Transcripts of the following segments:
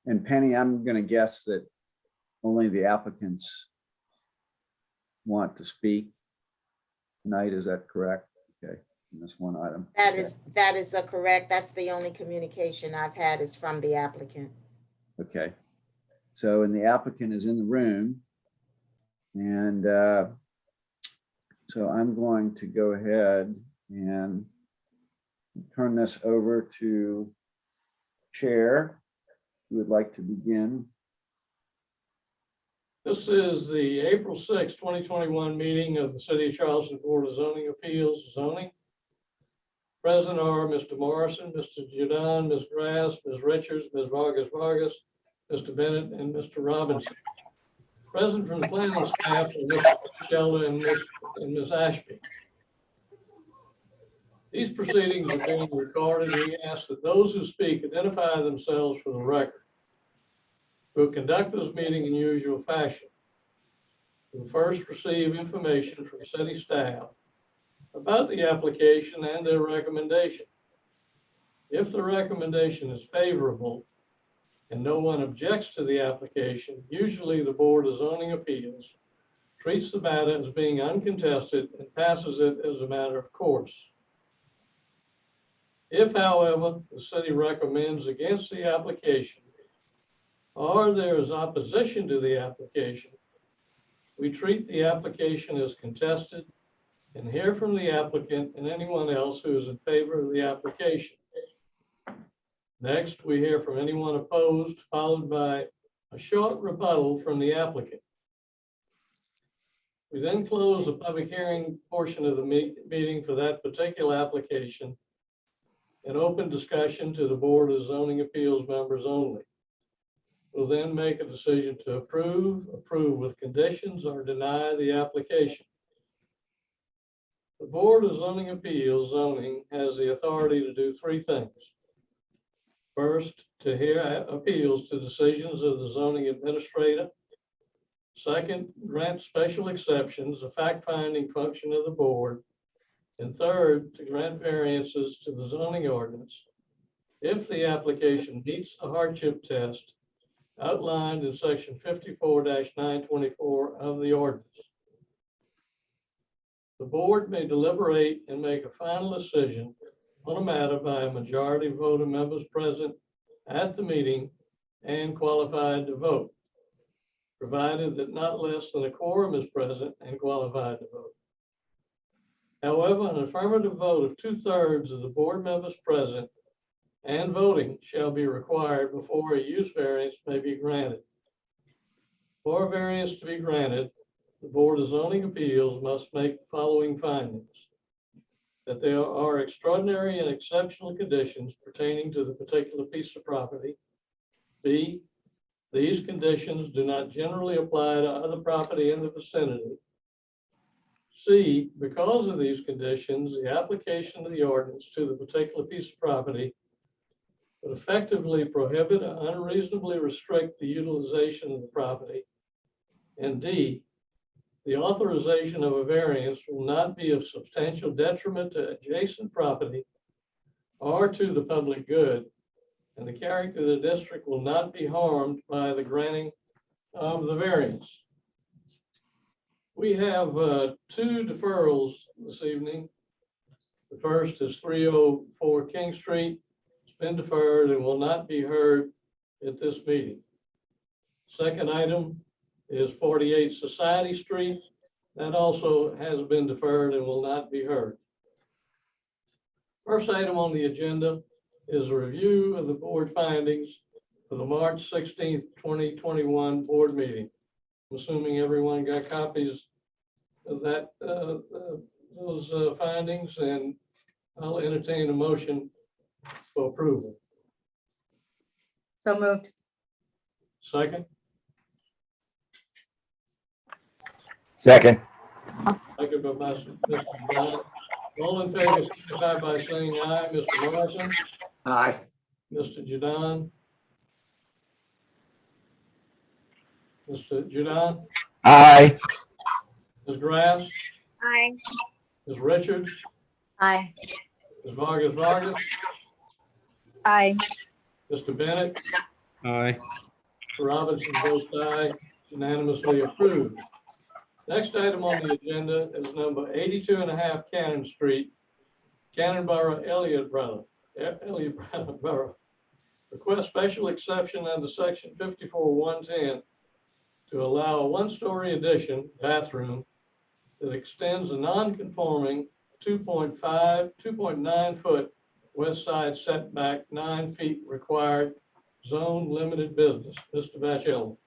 And Penny, I'm going to guess that only the applicants want to speak tonight. Is that correct? Okay, and this one item. That is correct. That's the only communication I've had is from the applicant. Okay. So, and the applicant is in the room. And so I'm going to go ahead and turn this over to Chair, who would like to begin. This is the April 6, 2021 meeting of the City of Charleston Board of Zoning Appeals, Zoning. Present are Mr. Morrison, Mr. Judon, Ms. Grass, Ms. Richards, Ms. Vargas, Mr. Bennett, and Mr. Robinson. Present from the planning staff are Mr. Sheldon and Ms. Ashby. These proceedings are being recorded. We ask that those who speak identify themselves for the record. We'll conduct this meeting in usual fashion. We'll first receive information from city staff about the application and their recommendation. If the recommendation is favorable and no one objects to the application, usually the Board of Zoning Appeals treats the matter as being uncontested and passes it as a matter of course. If, however, the city recommends against the application or there is opposition to the application, we treat the application as contested and hear from the applicant and anyone else who is in favor of the application. Next, we hear from anyone opposed, followed by a short rebuttal from the applicant. We then close the public hearing portion of the meeting for that particular application and open discussion to the Board of Zoning Appeals members only. We'll then make a decision to approve with conditions, or deny the application. The Board of Zoning Appeals Zoning has the authority to do three things. First, to hear appeals to decisions of the zoning administrator. Second, grant special exceptions, a fact-finding function of the board. And third, to grant variances to the zoning ordinance if the application meets the hardship test outlined in section 54-924 of the ordinance. The board may deliberate and make a final decision on a matter by a majority vote of members present at the meeting and qualified to vote, provided that not less than a quorum is present and qualified to vote. However, an affirmative vote of 2/3 of the board members present and voting shall be required before a use variance may be granted. For a variance to be granted, the Board of Zoning Appeals must make the following findings: that there are extraordinary and exceptional conditions pertaining to the particular piece of property. B, these conditions do not generally apply to other property in the vicinity. C, because of these conditions, the application of the ordinance to the particular piece of property would effectively prohibit or unreasonably restrict the utilization of the property. And D, the authorization of a variance will not be of substantial detriment to adjacent property or to the public good, and the character of the district will not be harmed by the granting of the variance. We have two deferrals this evening. The first is 304 King Street. It's been deferred and will not be heard at this meeting. Second item is 48 Society Street. That also has been deferred and will not be heard. First item on the agenda is a review of the board findings for the March 16th, 2021 board meeting. I'm assuming everyone got copies of that, those findings, and I'll entertain a motion for approval. So moved. Second? Second. Second by Mr. Brown. All in favor, signify by saying aye. Mr. Morrison? Aye. Mr. Judon? Mr. Judon, Aye. Ms. Grass, Aye. Ms. Richards, Aye. Ms. Vargas, Aye. Mr. Bennett, Aye. Mr. Robinson votes aye, unanimously approved. Next item on the agenda is number 82.5 Cannon Street, Cannonboro, Elliott Borough. Request special exception under section 54-110 to allow a one-story addition bathroom that extends a non-conforming 2.9 foot west side setback, 9 feet required, zone limited business. Mr. Batchel.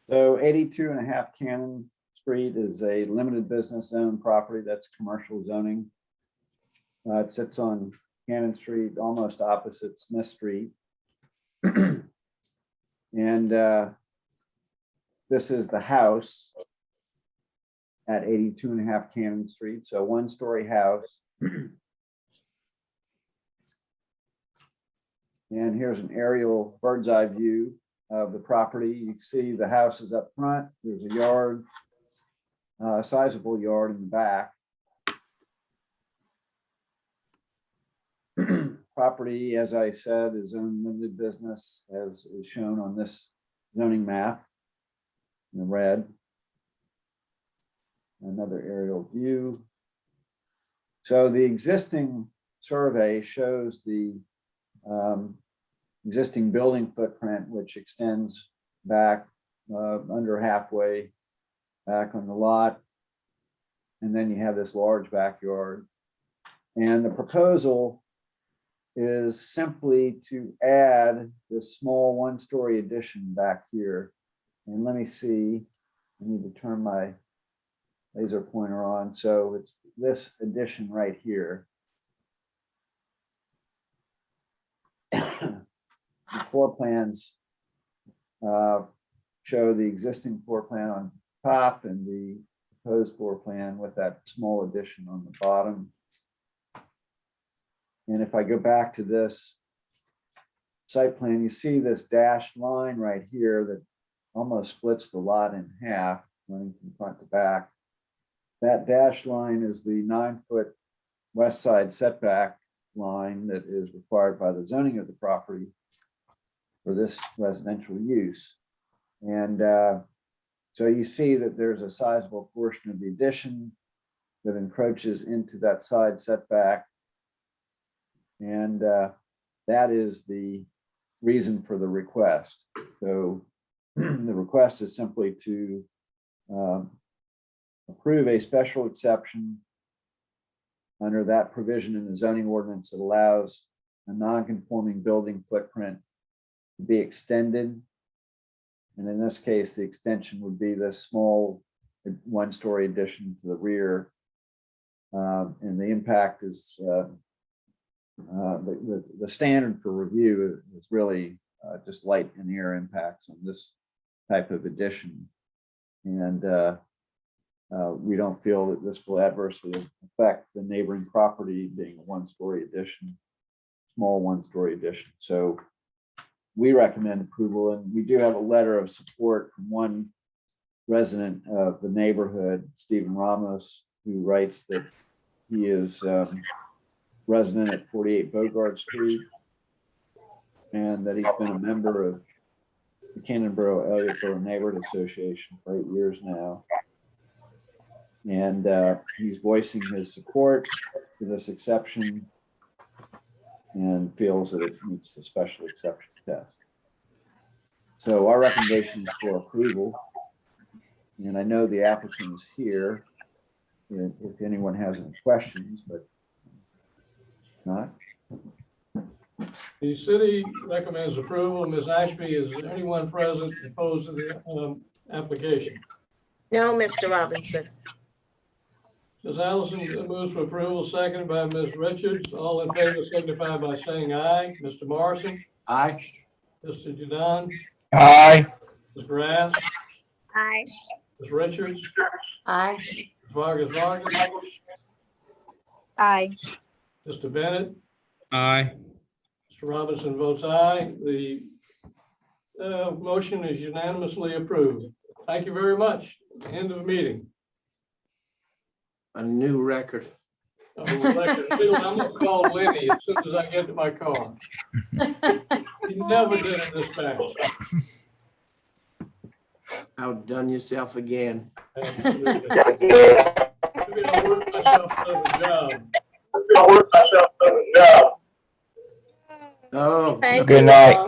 So 82.5 Cannon Street is a limited business zone property. That's commercial zoning. It sits on Cannon Street, almost opposite Smith Street. And this is the house at 82.5 Cannon Street. So one-story house. And here's an aerial bird's eye view of the property. You can see the house is up front. There's a yard, a sizable yard in the back. Property, as I said, is owned limited business, as is shown on this zoning map in red. Another aerial view. So the existing survey shows the existing building footprint, which extends back under halfway back on the lot. And then you have this large backyard. And the proposal is simply to add this small one-story addition back here. And let me see, I need to turn my laser pointer on. So it's this addition right here. The floor plans show the existing floor plan on top and the proposed floor plan with that small addition on the bottom. And if I go back to this site plan, you see this dashed line right here that almost splits the lot in half, running from front to back. That dashed line is the 9-foot west side setback line that is required by the zoning of the property for this residential use. And so you see that there's a sizable portion of the addition that encroaches into that side setback. And that is the reason for the request. So the request is simply to approve a special exception under that provision in the zoning ordinance that allows a non-conforming building footprint to be extended. And in this case, the extension would be this small one-story addition to the rear. And the impact is the standard for review is really just light and air impacts on this type of addition. And we don't feel that this will adversely affect the neighboring property being a one-story addition, small one-story addition. So we recommend approval, and we do have a letter of support from one resident of the neighborhood, Stephen Ramos, who writes that he is resident at 48 Bogart Street, and that he's been a member of the Cannonboro Elliott Borough Neighborhood Association for 8 years now. And he's voicing his support for this exception and feels that it meets the special exception test. So our recommendation is for approval. And I know the applicant is here if anyone has any questions, but not. The city recommends approval. Ms. Ashby, is there anyone present opposed to the application? No, Mr. Robinson. Ms. Allison moves for approval, seconded by Ms. Richards. All in favor signify by saying aye. Mr. Morrison? Aye. Mr. Judon? Aye. Ms. Grass? Aye. Ms. Richards? Aye. Ms. Vargas? Aye. Mr. Bennett? Aye. Mr. Robinson votes aye. The Motion is unanimously approved. Thank you very much. End of the meeting. A new record. I'm gonna call Lenny as soon as I get to my car. He never did it this fast. Outdone yourself again. Absolutely. Maybe I'll work myself another job. Oh. Thank Good you night. all.